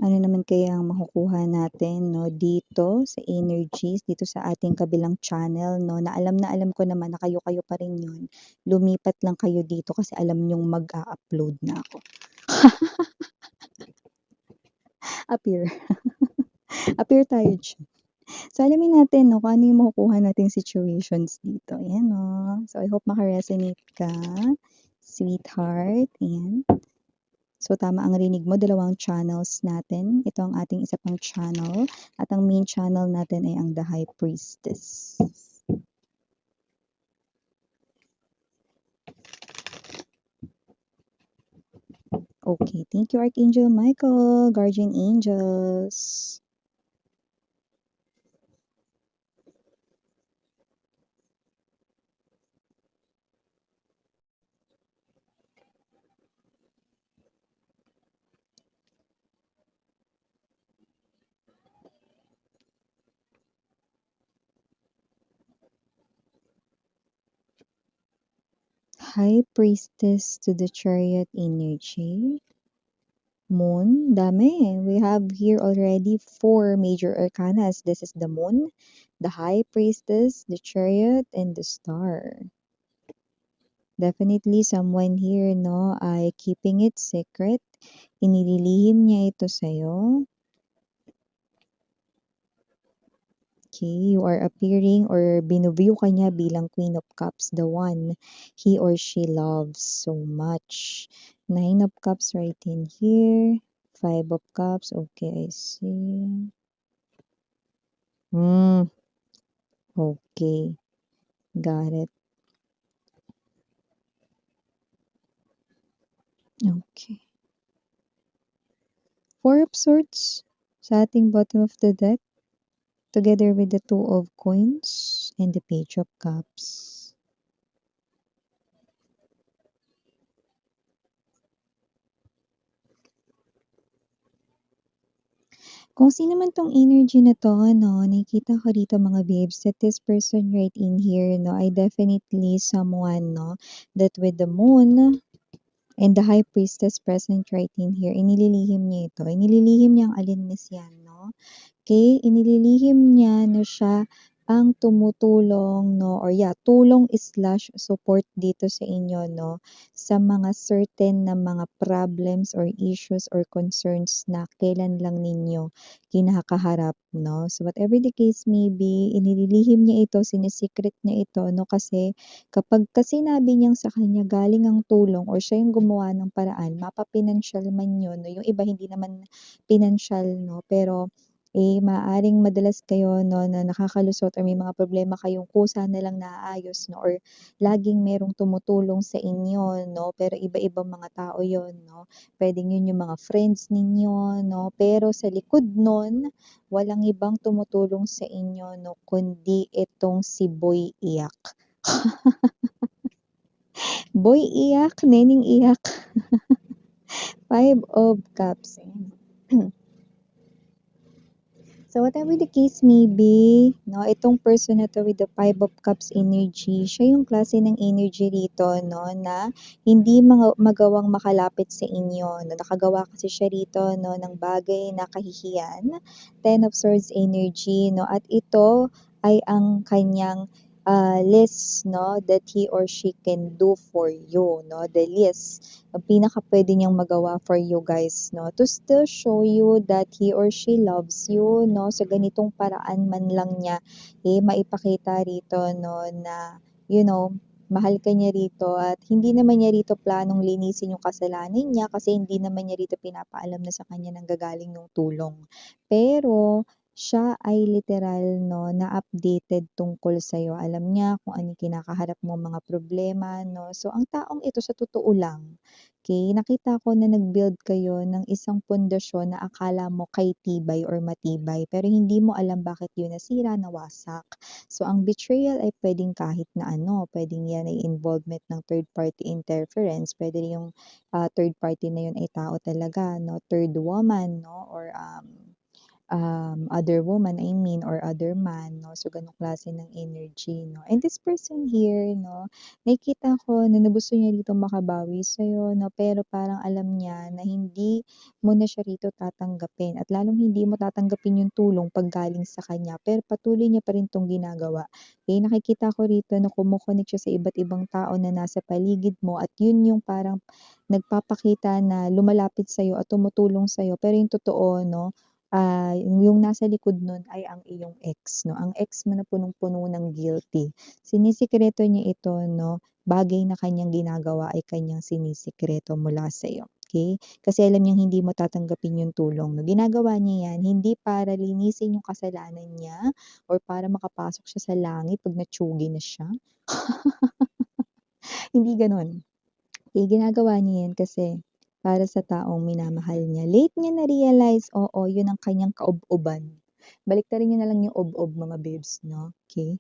Ano naman kaya ang makukuha natin 'no, dito sa energies, dito sa ating kabilang channel 'no, na alam ko naman na kayo-kayo pa rin 'yun. Lumipat lang kayo dito kasi alam niyong mag-a-upload na ako. Appear, appear tayo diyan. So, alamin natin 'no, kung ano yung makukuha nating situations dito, ayan 'no. So, I hope maka-resonate ka, sweetheart, ayan. So, tama ang rinig mo, dalawang channels natin. Ito ang ating isa pang channel at ang main channel natin ay ang The High Priestess. Okay, thank you Archangel Michael, Guardian Angels. High Priestess to the Chariot energy. Moon, dami. We have here already 4 major arcanas. This is the Moon, the High Priestess, the Chariot, and the Star. Definitely someone here, no, ay keeping it secret. Inililihim niya ito sa'yo. Okay, you are appearing or binuview ka niya bilang Queen of Cups, the one he or she loves so much. 9 of Cups right in here. 5 of Cups. Okay, I see. Okay. Got it. Okay. 4 of Swords sa ating bottom of the deck, together with the 2 of Coins and the Page of Cups. Kung sino man tong energy na 'to 'no, nakikita ko dito mga babes that this person right in here 'no, ay definitely someone 'no, that with the Moon and the High Priestess present right in here, inililihim niya ito. Inililihim niya ang alinmis yan 'no. Okay, inililihim niya na siya ang tumutulong 'no, or tulong/support dito sa inyo 'no, sa mga certain na mga problems or issues or concerns na kailan lang ninyo kinakaharap 'no. So, whatever the case may be, inililihim niya ito, sine-secret niya ito 'no, kasi kapagka sinabi niyang sa kanya galing ang tulong or siya yung gumawa ng paraan, mapa-pinansiyal man yun 'no, yung iba hindi naman pinansiyal 'no, pero maaaring madalas kayo 'no, na nakakalusot or may mga problema kayong kusa na lang naaayos 'no, or laging merong tumutulong sa inyo 'no, pero iba-ibang mga tao yon 'no. Puwedeng yun yung mga friends ninyo 'no, pero sa likod nun, walang ibang tumutulong sa inyo 'no, kundi itong si Boy Iyak. Boy Iyak, Neneng Iyak. 5 of Cups, ayan. So, whatever the case may be, no, itong person na 'to with the 5 of Cups energy, siya yung klase ng energy rito, no, na hindi magawang makalapit sa inyo. No, nakagawa kasi siya rito, no, ng bagay na kahihiyan. 10 of Swords energy, no, at ito ay ang kanyang list, no, that he or she can do for you, no, the list ang pinaka-puwede niyang magawa for you guys 'no, to still show you that he or she loves you 'no, sa ganitong paraan man lang niya, maipakita rito 'no na, you know, mahal ka niya rito at hindi naman niya rito planong linisin yung kasalanan niya kasi hindi naman niya rito pinapaalam na sa kanya nanggagaling yung tulong. Pero siya ay literal 'no, na updated tungkol sa'yo. Alam niya kung ano yung kinakaharap mong mga problema 'no. So, ang taong ito sa totoo lang, okay, nakita ko na nag-build kayo ng isang pundasyon na akala mo kay tibay or matibay, pero hindi mo alam bakit yun nasira, nawasak. So, ang betrayal ay puwedeng kahit na ano, puwedeng yan ay involvement ng third party interference, puwede rin yung, third party na yun ay tao talaga 'no, third woman 'no, or other woman, I mean, or other man, no? So, ganong klase ng energy, no? And this person here, no, nakikita ko na gusto niya rito makabawi sa'yo, no? Pero parang alam niya na hindi mo na siya rito tatanggapin at lalong hindi mo tatanggapin yung tulong pag galing sa kanya. Pero patuloy niya pa rin 'tong ginagawa. Okay, nakikita ko rito na kumo-connect siya sa iba't ibang tao na nasa paligid mo at yun yung parang nagpapakita na lumalapit sa'yo at tumutulong sa'yo. Pero yung totoo, no, yung nasa likod nun ay ang iyong ex, no? Ang ex mo na punong-puno ng guilty. Sinisikreto niya ito, no? Bagay na kanyang ginagawa ay kanyang sinisikreto mula sa'yo. Okay? Kasi alam niyang hindi mo tatanggapin yung tulong. No? Ginagawa niya yan hindi para linisin yung kasalanan niya or para makapasok siya sa langit pag natsugi na siya. Hindi ganon. Okay, ginagawa niya yan kasi para sa taong minamahal niya. Late niya na-realize, oo, yun ang kanyang kaob-oban. Baliktarin niyo na lang yung ob-ob mga babes, no? Okay?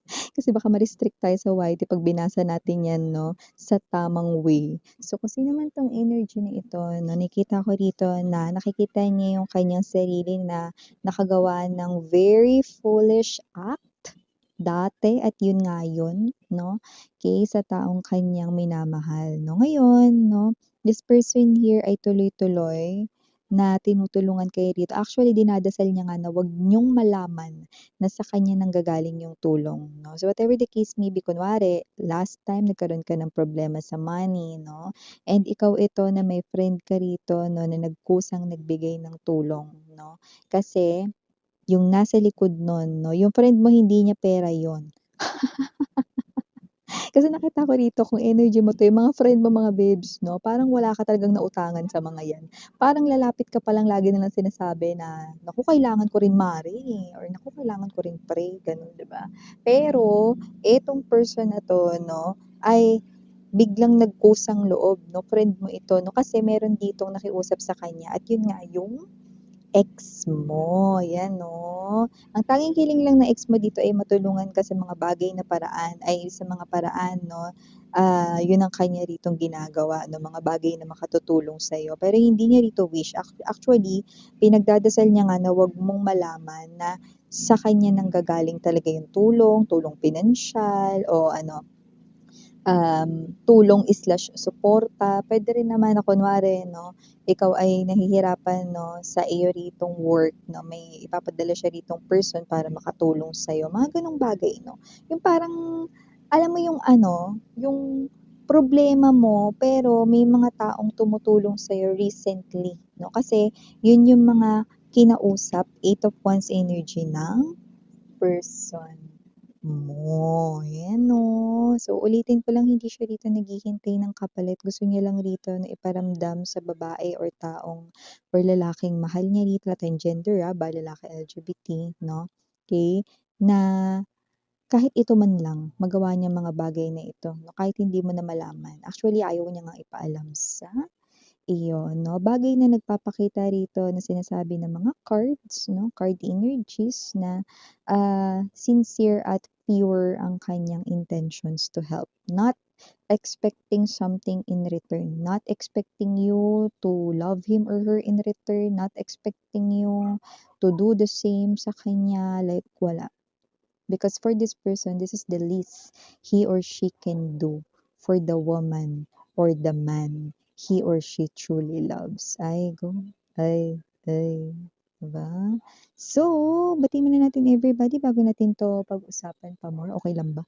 Kasi baka ma-restrict tayo sa YT pag binasa natin yan, no, sa tamang way. So, kung sino man 'tong energy na ito, no, nakikita ko rito na nakikita niya yung kanyang sarili na nakagawa ng very foolish act dati at yun nga yun, no, kay sa taong kanyang minamahal, no. Ngayon, no, this person here ay tuloy-tuloy na tinutulungan kayo rito. Actually, dinadasal niya nga na wag niyong malaman na sa kanya nanggagaling yung tulong, no. So, whatever the case may be, kunwari last time nagkaroon ka ng problema sa money, no, and ikaw ito na may friend ka rito, no, na nagkusang nagbigay ng tulong, no. Kasi yung nasa likod nun, no, yung friend mo hindi niya pera yun. Kasi nakita ko rito kung energy mo 'to, yung mga friend mo mga babes 'no, parang wala ka talagang nautangan sa mga 'yan. Parang lalapit ka palang lagi nilang sinasabi na, "Naku kailangan ko rin mare," or "Naku kailangan ko rin pray," gano'n 'di ba? Pero etong person na 'to 'no, ay biglang nagkusang loob 'no, friend mo ito 'no, kasi meron ditong nakiusap sa kanya at yun nga yung ex mo, 'yan 'no. Ang tanging hiling lang ng ex mo dito ay matulungan ka sa mga bagay na paraan ay sa mga paraan 'no, 'yun ang kanya ritong ginagawa 'no, mga bagay na makatutulong sa'yo. Pero hindi niya rito wish, actually pinagdadasal niya nga na huwag mong malaman na sa kanya nanggagaling talaga yung tulong, tulong pinansyal o ano, tulong/suporta. Puwede rin naman na kunwari 'no, ikaw ay nahihirapan 'no, sa iyo ritong work 'no, may ipapadala siya ritong person para makatulong sa'yo, mga gano'ng bagay 'no. Yung parang, alam mo yung ano, yung problema mo pero may mga taong tumutulong sa'yo recently 'no, kasi yun yung mga kinausap, 8 of Wands energy ng person mo, ayan 'no. So, ulitin ko lang hindi siya rito naghihintay ng kapalit, gusto niya lang rito na iparamdam sa babae or taong or lalaking mahal niya rito, wala tayong gender, bawal lalaki, LGBT 'no, okey, na kahit ito man lang magawa niyang mga bagay na ito 'no, kahit hindi mo na malaman. Actually, ayaw niya ngang ipaalam sa iyon 'no, bagay na nagpapakita rito na sinasabi ng mga cards 'no, card energies na, sincere at pure ang kanyang intentions to help. Not expecting something in return, not expecting you to love him or her in return, not expecting you to do the same sa kanya, like wala. Because for this person, this is the least he or she can do for the woman or the man he or she truly loves. Ay, diba? So, batiin muna natin everybody bago natin to pag-usapan pa more. Okay lang ba?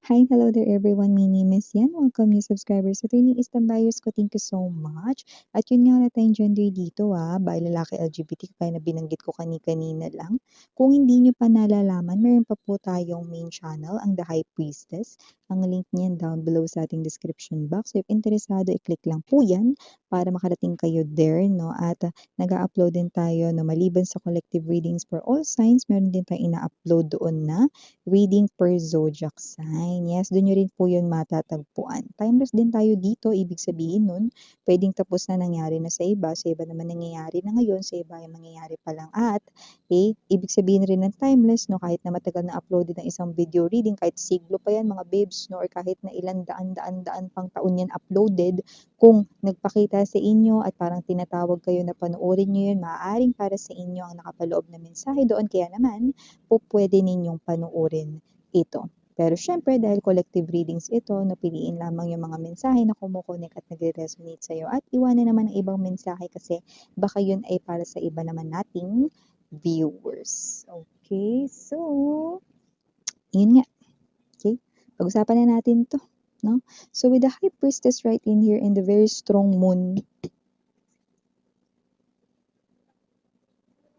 Hi, hello there everyone. My name is Yan. Welcome new subscribers sa Training Istambayos ko. Thank you so much. At yun nga wala tayong gender dito by lalaki LGBT kaya na binanggit ko kanina lang. Kung hindi nyo pa nalalaman, meron pa po tayong main channel, ang The High Priestess. Ang link niyan down below sa ating description box. So if interesado, i-click lang po yan para makarating kayo there. No? At nag-upload din tayo na maliban sa collective readings for all signs, meron din tayong ina-upload doon na reading per zodiac sign. Yes, doon nyo rin po yun matatagpuan. Timeless din tayo dito, ibig sabihin nun, pwedeng tapos na nangyari na sa iba naman nangyayari na ngayon, sa iba ay mangyayari pa lang at, ibig sabihin rin ng timeless, no, kahit na matagal na uploaded ng isang video reading, kahit siglo pa yan mga babes, no, or kahit na ilan daan pang taon yan uploaded, kung nagpakita para sa inyo at parang tinatawag kayo na panoorin niyo yun, maaaring para sa inyo ang nakapaloob na mensahe doon kaya naman pupuwede ninyong panoorin ito. Pero siyempre dahil collective readings ito, napiliin lamang yung mga mensahe na kumo-connect at nagre-resonate sa'yo at iwanan naman ang ibang mensahe kasi baka yun ay para sa iba naman nating viewers. Okay, so yun nga. Okay, pag-usapan na natin 'to, 'no? So with the High Priestess right in here and the very strong moon,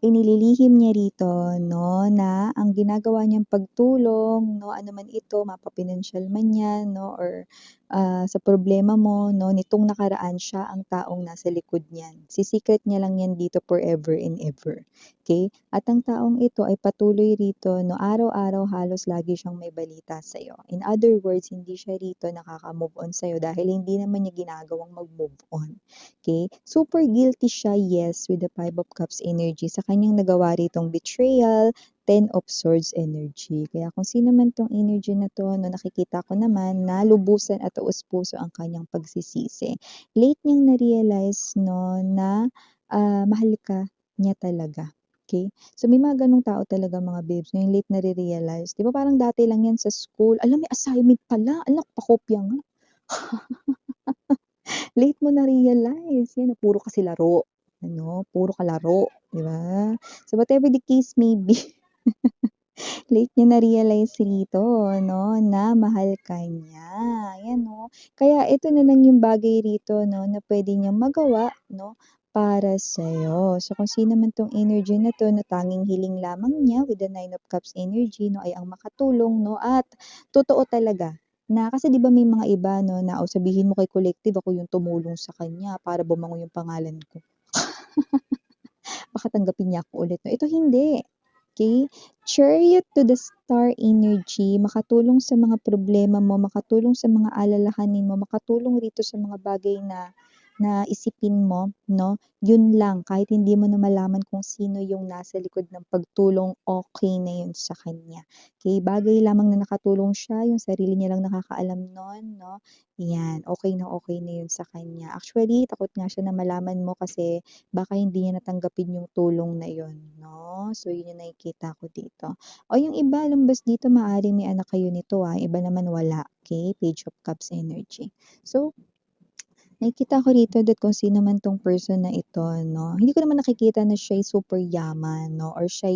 inililihim niya rito 'no, na ang ginagawa niyang pagtulong 'no, ano man ito mapa-pinansiyal man 'yan 'no or, sa problema mo 'no, nitong nakaraan siya ang taong nasa likod niyan. Si-secret niya lang 'yan dito forever and ever, okey? At ang taong ito ay patuloy rito 'no, araw-araw halos lagi siyang may balita sa'yo. In other words, hindi siya rito nakaka-move on sa'yo dahil hindi naman niya ginagawang mag-move on. Okay, super guilty siya, yes, with the Five of Cups energy sa kanyang nagawa ritong betrayal, Ten of Swords energy. Kaya kung sino man 'tong energy na 'to 'no, nakikita ko naman na lubusan at taos-puso ang kanyang pagsisisi. Late niyang na-realize 'no, na, mahal ka niya talaga, okay. So may mga gano'ng tao talaga mga babes, yung late nare-realize. 'Di ba parang dati lang 'yan sa school, "Hala may assignment pala, hala pakopya nga." Late mo na-realize, yan na puro kasi laro, ano, puro ka laro, 'di ba? So whatever the case may be, late niya na-realize rito 'no, na mahal ka niya, ayan 'no. Kaya ito na lang yung bagay rito 'no, na puwede niyang magawa 'no, para sa'yo. So kung sino man 'tong energy na 'to na tanging hiling lamang niya with the Nine of Cups energy 'no, ay ang makatulong 'no, at totoo talaga na kasi 'di ba may mga iba 'no, na, "O sabihin mo kay collective ako yung tumulong sa kanya para bumango yung pangalan ko." Baka tanggapin niya ako ulit 'no, ito hindi, okey? Chariot to the star energy, makatulong sa mga problema mo, makatulong sa mga alalahanin mo, makatulong rito sa mga bagay na na isipin mo 'no, yun lang kahit hindi mo na malaman kung sino yung nasa likod ng pagtulong, okey na yun sa kanya. Okey, bagay lamang na nakatulong siya, yung sarili niya lang nakakaalam nun 'no, 'yan, okey na yun sa kanya. Actually, takot nga siya na malaman mo kasi baka hindi niya natanggapin yung tulong na yun 'no. So yun yung nakikita ko dito. O yung iba lumbas dito maaaring may anak kayo nito, iba naman wala, okey, Page of Cups energy. So nakikita ko rito that kung sino man 'tong person na ito 'no, hindi ko naman nakikita na siya'y super yaman 'no or siya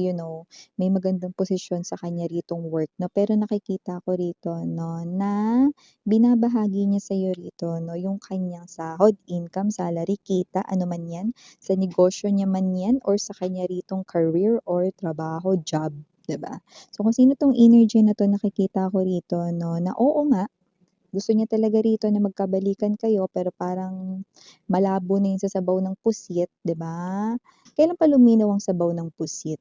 may magandang posisyon sa kanya ritong work 'no, pero nakikita ko rito 'no, na binabahagi niya sa'yo rito 'no, yung kanyang sahod, income, salary, kita, ano man 'yan, sa negosyo niya man 'yan or sa kanya ritong career or trabaho, job, 'di ba? So kung sino 'tong energy na 'to nakikita ko rito 'no, na oo nga gusto niya talaga rito na magkabalikan kayo pero parang malabo na yun sa sabaw ng pusit, 'di ba? Kailan pa luminaw ang sabaw ng pusit,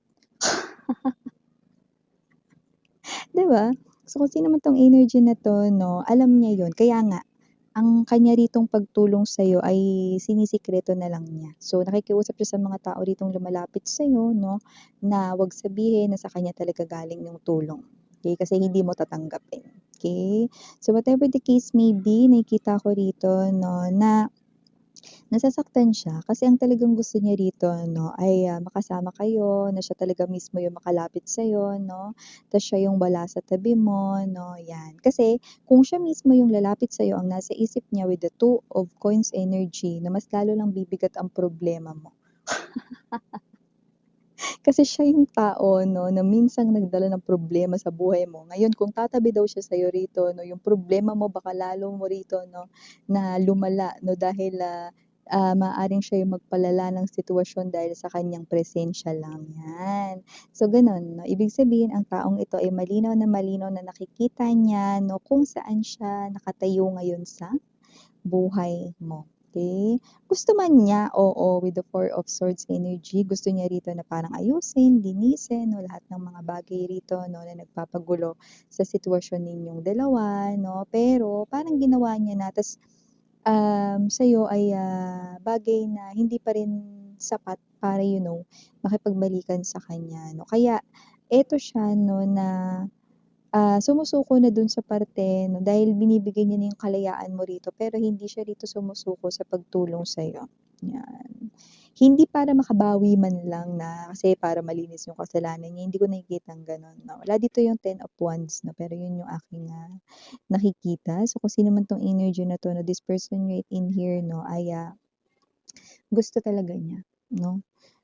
'di ba? So kung sino man 'tong energy na 'to 'no, alam niya yun kaya nga ang kanya ritong pagtulong sa'yo ay sinisikreto na lang niya. So nakikiusap siya sa mga tao ritong lumalapit sa'yo 'no, na 'wag sabihin na sa kanya talaga galing yung tulong, okey? Kasi hindi mo tatanggapin, okey? So whatever the case may be, nakikita ko rito 'no, na nasasaktan siya kasi ang talagang gusto niya rito 'no ay, makasama kayo, na siya talaga mismo yung makalapit sa'yo 'no, ta's siya yung wala sa tabi mo 'no, 'yan. Kasi kung siya mismo yung lalapit sa'yo ang nasa isip niya with the Two of Coins energy na mas lalo lang bibigat ang problema mo. Kasi siya yung tao 'no, na minsang nagdala ng problema sa buhay mo. Ngayon kung tatabi daw siya sa'yo rito 'no, yung problema mo baka lalo mo rito 'no, na lumala 'no, dahil, maaaring siya yung magpalala ng sitwasyon dahil sa kanyang presensya lang, 'yan. So gano'n 'no, ibig sabihin ang taong ito ay malinaw na nakikita niya 'no, kung saan siya nakatayo ngayon sa buhay mo, okey? Gusto man niya, oo, with the Four of Swords energy, gusto niya rito na parang ayusin, linisin 'no, lahat ng mga bagay rito 'no, na nagpapagulo sa sitwasyon ninyong dalawa 'no, pero parang ginawa niya na ta's, sa'yo ay, bagay na hindi pa rin sapat para makipagbalikan sa kanya 'no. Kaya eto siya 'no, na sumusuko na dun sa parte 'no, dahil binibigay niya na yung kalayaan mo rito, pero hindi siya rito sumusuko sa pagtulong sa'yo, 'yan. Hindi para makabawi man lang na kasi para malinis yung kasalanan niya, hindi ko nakikitang gano'n 'no. Wala dito yung Ten of Wands 'no, pero yun yung aking, nakikita. So, kung sino man 'tong energy na 'to 'no, this person right in here 'no ay, gusto talaga niya 'no,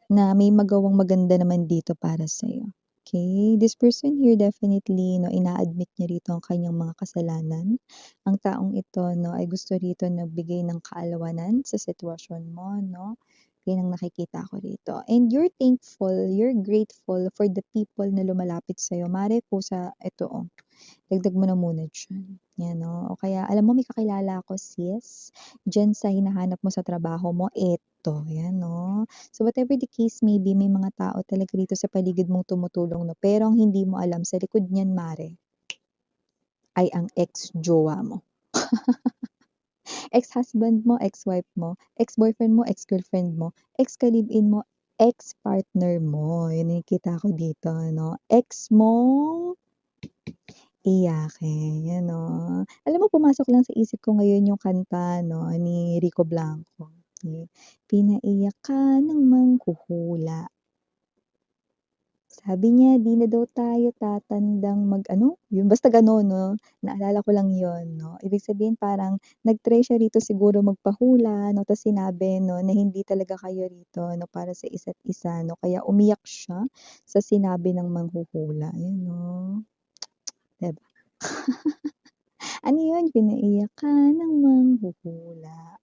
na may magawang maganda naman dito para sa'yo. Okay, this person here definitely 'no, ina-admit niya rito ang kanyang mga kasalanan. Ang taong ito 'no, ay gusto rito nagbigay ng kaalawanan sa sitwasyon mo 'no, yan ang nakikita ko rito. And you're thankful, you're grateful for the people na lumalapit sa'yo. Mare po sa ito, dagdag mo na muna diyan, 'yan 'no. O kaya alam mo may kakilala ako sis, diyan sa hinahanap mo sa trabaho mo, eto, 'yan 'no. So whatever the case may be, may mga tao talaga rito sa paligid mong tumutulong 'no, pero ang hindi mo alam sa likod niyan mare, ay ang ex-jowa mo. Ex-husband mo, ex-wife mo, ex-boyfriend mo, ex-girlfriend mo, ex-ka-live-in mo, ex-partner mo, 'yun nakikita ko dito 'no. Ex mong iyakin, 'yan 'no. Alam mo pumasok lang sa isip ko ngayon yung kanta 'no, ni Rico Blanco, "Pinaiyak ka ng manghuhula." Sabi niya, "Di na daw tayo tatandang mag-ano," yun basta gano'n 'no, naalala ko lang yun 'no. Ibig sabihin parang nag-try siya rito siguro magpahula 'no, ta's sinabi 'no, na hindi talaga kayo rito 'no, para sa isa't isa 'no, kaya umiyak siya sa sinabi ng manghuhula, yun 'no. 'Di ba? Ano yun, "Pinaiyak ka ng manghuhula,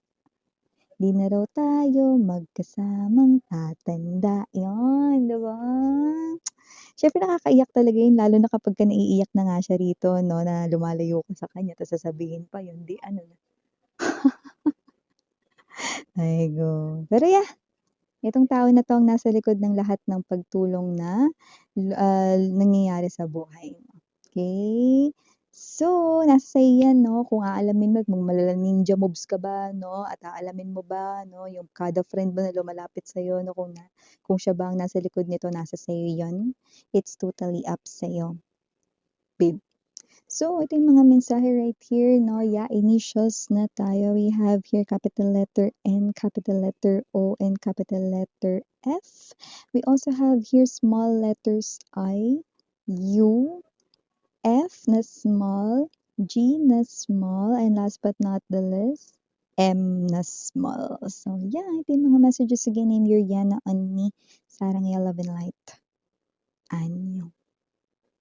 di na raw tayo magkasamang tatanda." Yun, 'di ba? Siyempre nakakaiyak talaga yun lalo na kapagka naiiyak na nga siya rito 'no, na lumalayo ka sa kanya ta's sasabihin pa yun, 'di ano na. Ay go. Pero yeah, itong tao na 'to ang nasa likod ng lahat ng pagtulong na nangyayari sa buhay mo, okey? So, nasa sa'yo 'yan 'no, kung aalamin mo kung malalang ninja moves ka ba 'no, at aalamin mo ba 'no, yung kada friend mo na lumalapit sa'yo 'no, kung siya ba ang nasa likod nito, nasa sa'yo 'yun. It's totally up sa'yo, babe. So, ito yung mga mensahe right here 'no, yeah, initials na tayo. We have here capital letter N, capital letter O, and capital letter F. We also have here small letters I, U, F na small, G na small, and last but not the least, M na small. So, yeah, ito yung mga messages again in your Yana on me. Sarang Love and Light. Anyo.